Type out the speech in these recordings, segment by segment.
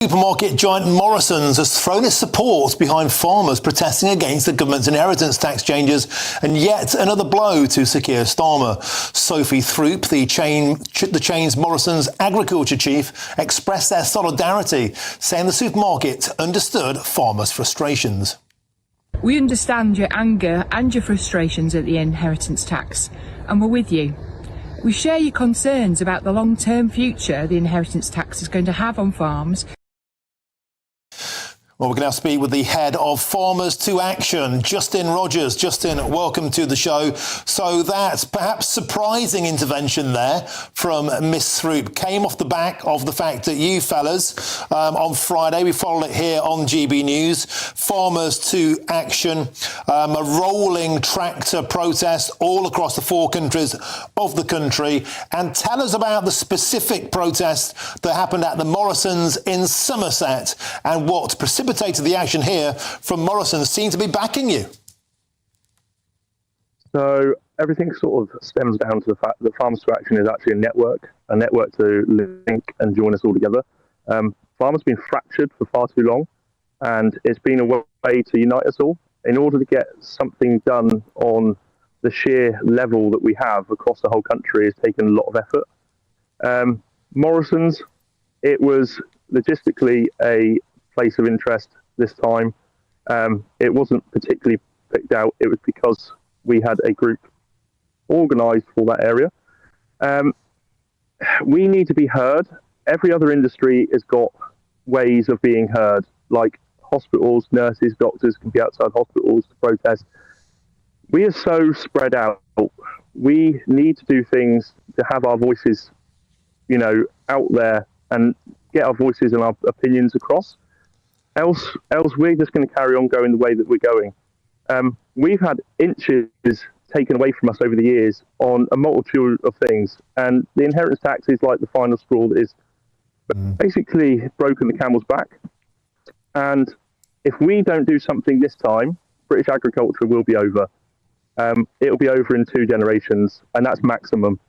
Supermarket giant Morrisons has thrown its support behind farmers protesting against the government's inheritance tax changes, and yet another blow to Sir Keir Starmer. Sophie Throop, the chain's Morrisons agriculture chief, expressed their solidarity, saying the supermarket understood farmers' frustrations. We understand your anger and your frustrations at the inheritance tax, and we're with you. We share your concerns about the long-term future the inheritance tax is going to have on farms. Well, we can now speak with the head of Farmers to Action, Justin Rogers. Justin, welcome to the show. So that perhaps surprising intervention there from Miss Throop came off the back of the fact that you fellas, on Friday, we followed it here on GB News, Farmers to Action, a rolling tractor protest all across the 4 countries of the country. And tell us about the specific protest that happened at the Morrisons in Somerset and what precipitated the action here from Morrisons seem to be backing you. So everything sort of stems down to the fact that Farmers to Action is actually a network to link and join us all together. Farmers have been fractured for far too long, and it's been a way to unite us all in order to get something done on the sheer level that we have across the whole country. Has taken a lot of effort. Morrisons, it was logistically a place of interest this time. It wasn't particularly picked out. It was because we had a group organised for that area. We need to be heard. Every other industry has got ways of being heard, like hospitals, nurses, doctors can be outside hospitals to protest. We are so spread out. We need to do things to have our voices, out there and get our voices and our opinions across. Else we're just going to carry on going the way that we're going. We've had inches taken away from us over the years on a multitude of things, and the inheritance tax is like the final straw that is basically broken the camel's back. And if we don't do something this time, British agriculture will be over. It'll be over in 2 generations, and that's maximum.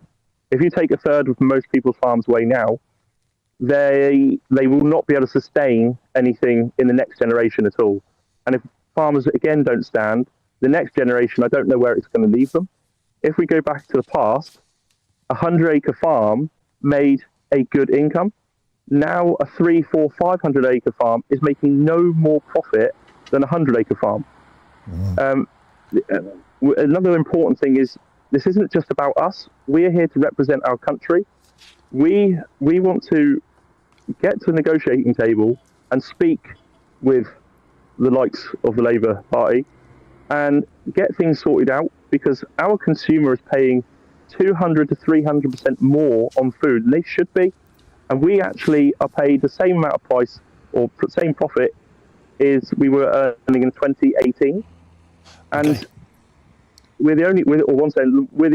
If you take a third of most people's farms away now, they will not be able to sustain anything in the next generation at all. And if farmers, again, don't stand, the next generation, I don't know where it's going to leave them. If we go back to the past, a 100-acre farm made a good income. Now a 300, 400, 500-acre farm is making no more profit than a 100-acre farm. Another important thing is this isn't just about us. We're here to represent our country. We want to get to the negotiating table and speak with the likes of the Labour Party and get things sorted out, because our consumer is paying 200 to 300% more on food than they should be, and we actually are paid the same amount of price or same profit as we were earning in 2018. And okay. we're the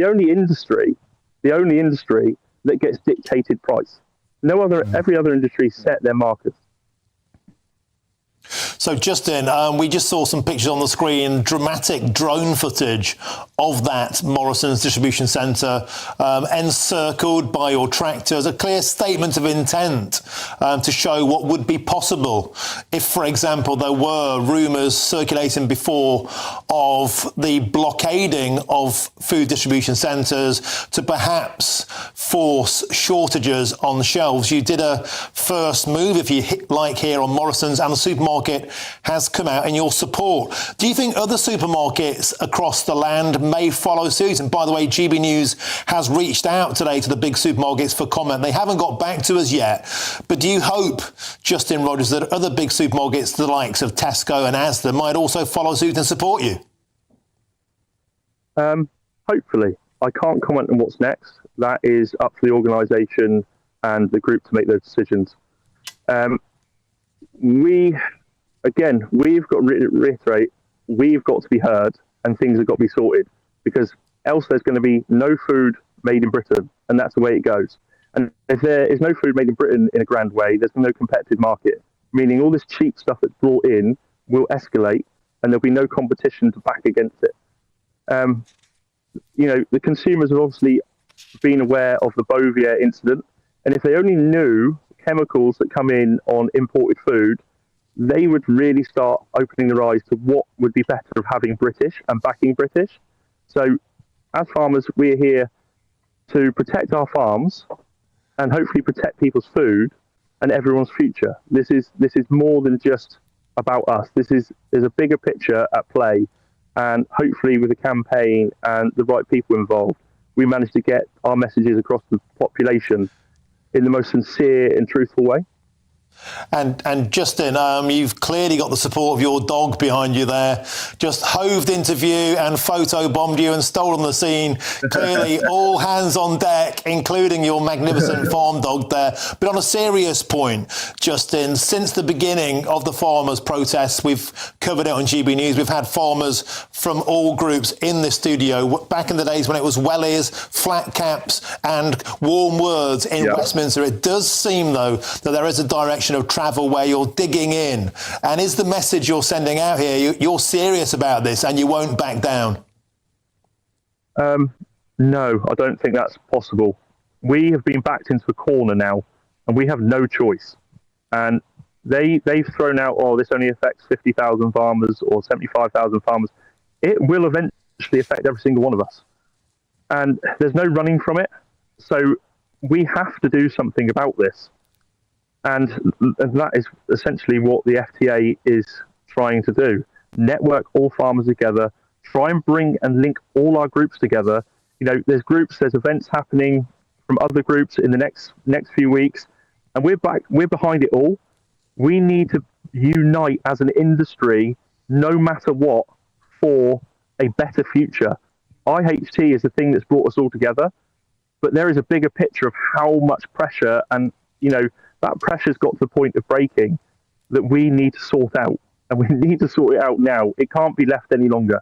only industry that gets dictated price. Every other industry set their markers. So, Justin, we just saw some pictures on the screen, dramatic drone footage of that Morrisons distribution centre, encircled by your tractors, a clear statement of intent to show what would be possible if, for example, there were rumours circulating before of the blockading of food distribution centres to perhaps force shortages on shelves. You did a first move, if you like, here on Morrisons, and the supermarket has come out in your support. Do you think other supermarkets across the land may follow suit? And by the way, GB News has reached out today to the big supermarkets for comment. They haven't got back to us yet. But do you hope, Justin Rogers, that other big supermarkets, the likes of Tesco and Asda, might also follow suit and support you? Hopefully. I can't comment on what's next. That is up to the organisation and the group to make those decisions. We've got to reiterate, we've got to be heard and things have got to be sorted, because else there's going to be no food made in Britain, and that's the way it goes. And if there is no food made in Britain in a grand way, there's no competitive market, meaning all this cheap stuff that's brought in will escalate and there'll be no competition to back against it. The consumers have obviously been aware of the Bovia incident, and if they only knew chemicals that come in on imported food, they would really start opening their eyes to what would be better of having British and backing British. So as farmers, we're here to protect our farms and hopefully protect people's food and everyone's future. This is more than just about us. There's a bigger picture at play, and hopefully with the campaign and the right people involved, we managed to get our messages across the population in the most sincere and truthful way. And Justin, you've clearly got the support of your dog behind you there. Just hoved into view and photo bombed you and stolen the scene. Clearly, all hands on deck, including your magnificent farm dog there. But on a serious point, Justin, since the beginning of the farmers' protests, we've covered it on GB News. We've had farmers from all groups in the studio. Back in the days when it was wellies, flat caps, and warm words in Westminster, it does seem though that there is a direction of travel where you're digging in. And is the message you're sending out here, you're serious about this and you won't back down? No, I don't think that's possible. We have been backed into a corner now and we have no choice. And they've thrown out, this only affects 50,000 farmers or 75,000 farmers. It will eventually affect every single one of us. And there's no running from it. So we have to do something about this. And that is essentially what the FTA is trying to do. Network all farmers together, try and bring and link all our groups together. You know, there's events happening from other groups in the next few weeks, and we're behind it all. We need to unite as an industry, no matter what, for a better future. IHT is the thing that's brought us all together, but there is a bigger picture of how much pressure, and that pressure's got to the point of breaking, that we need to sort out, and we need to sort it out now. It can't be left any longer.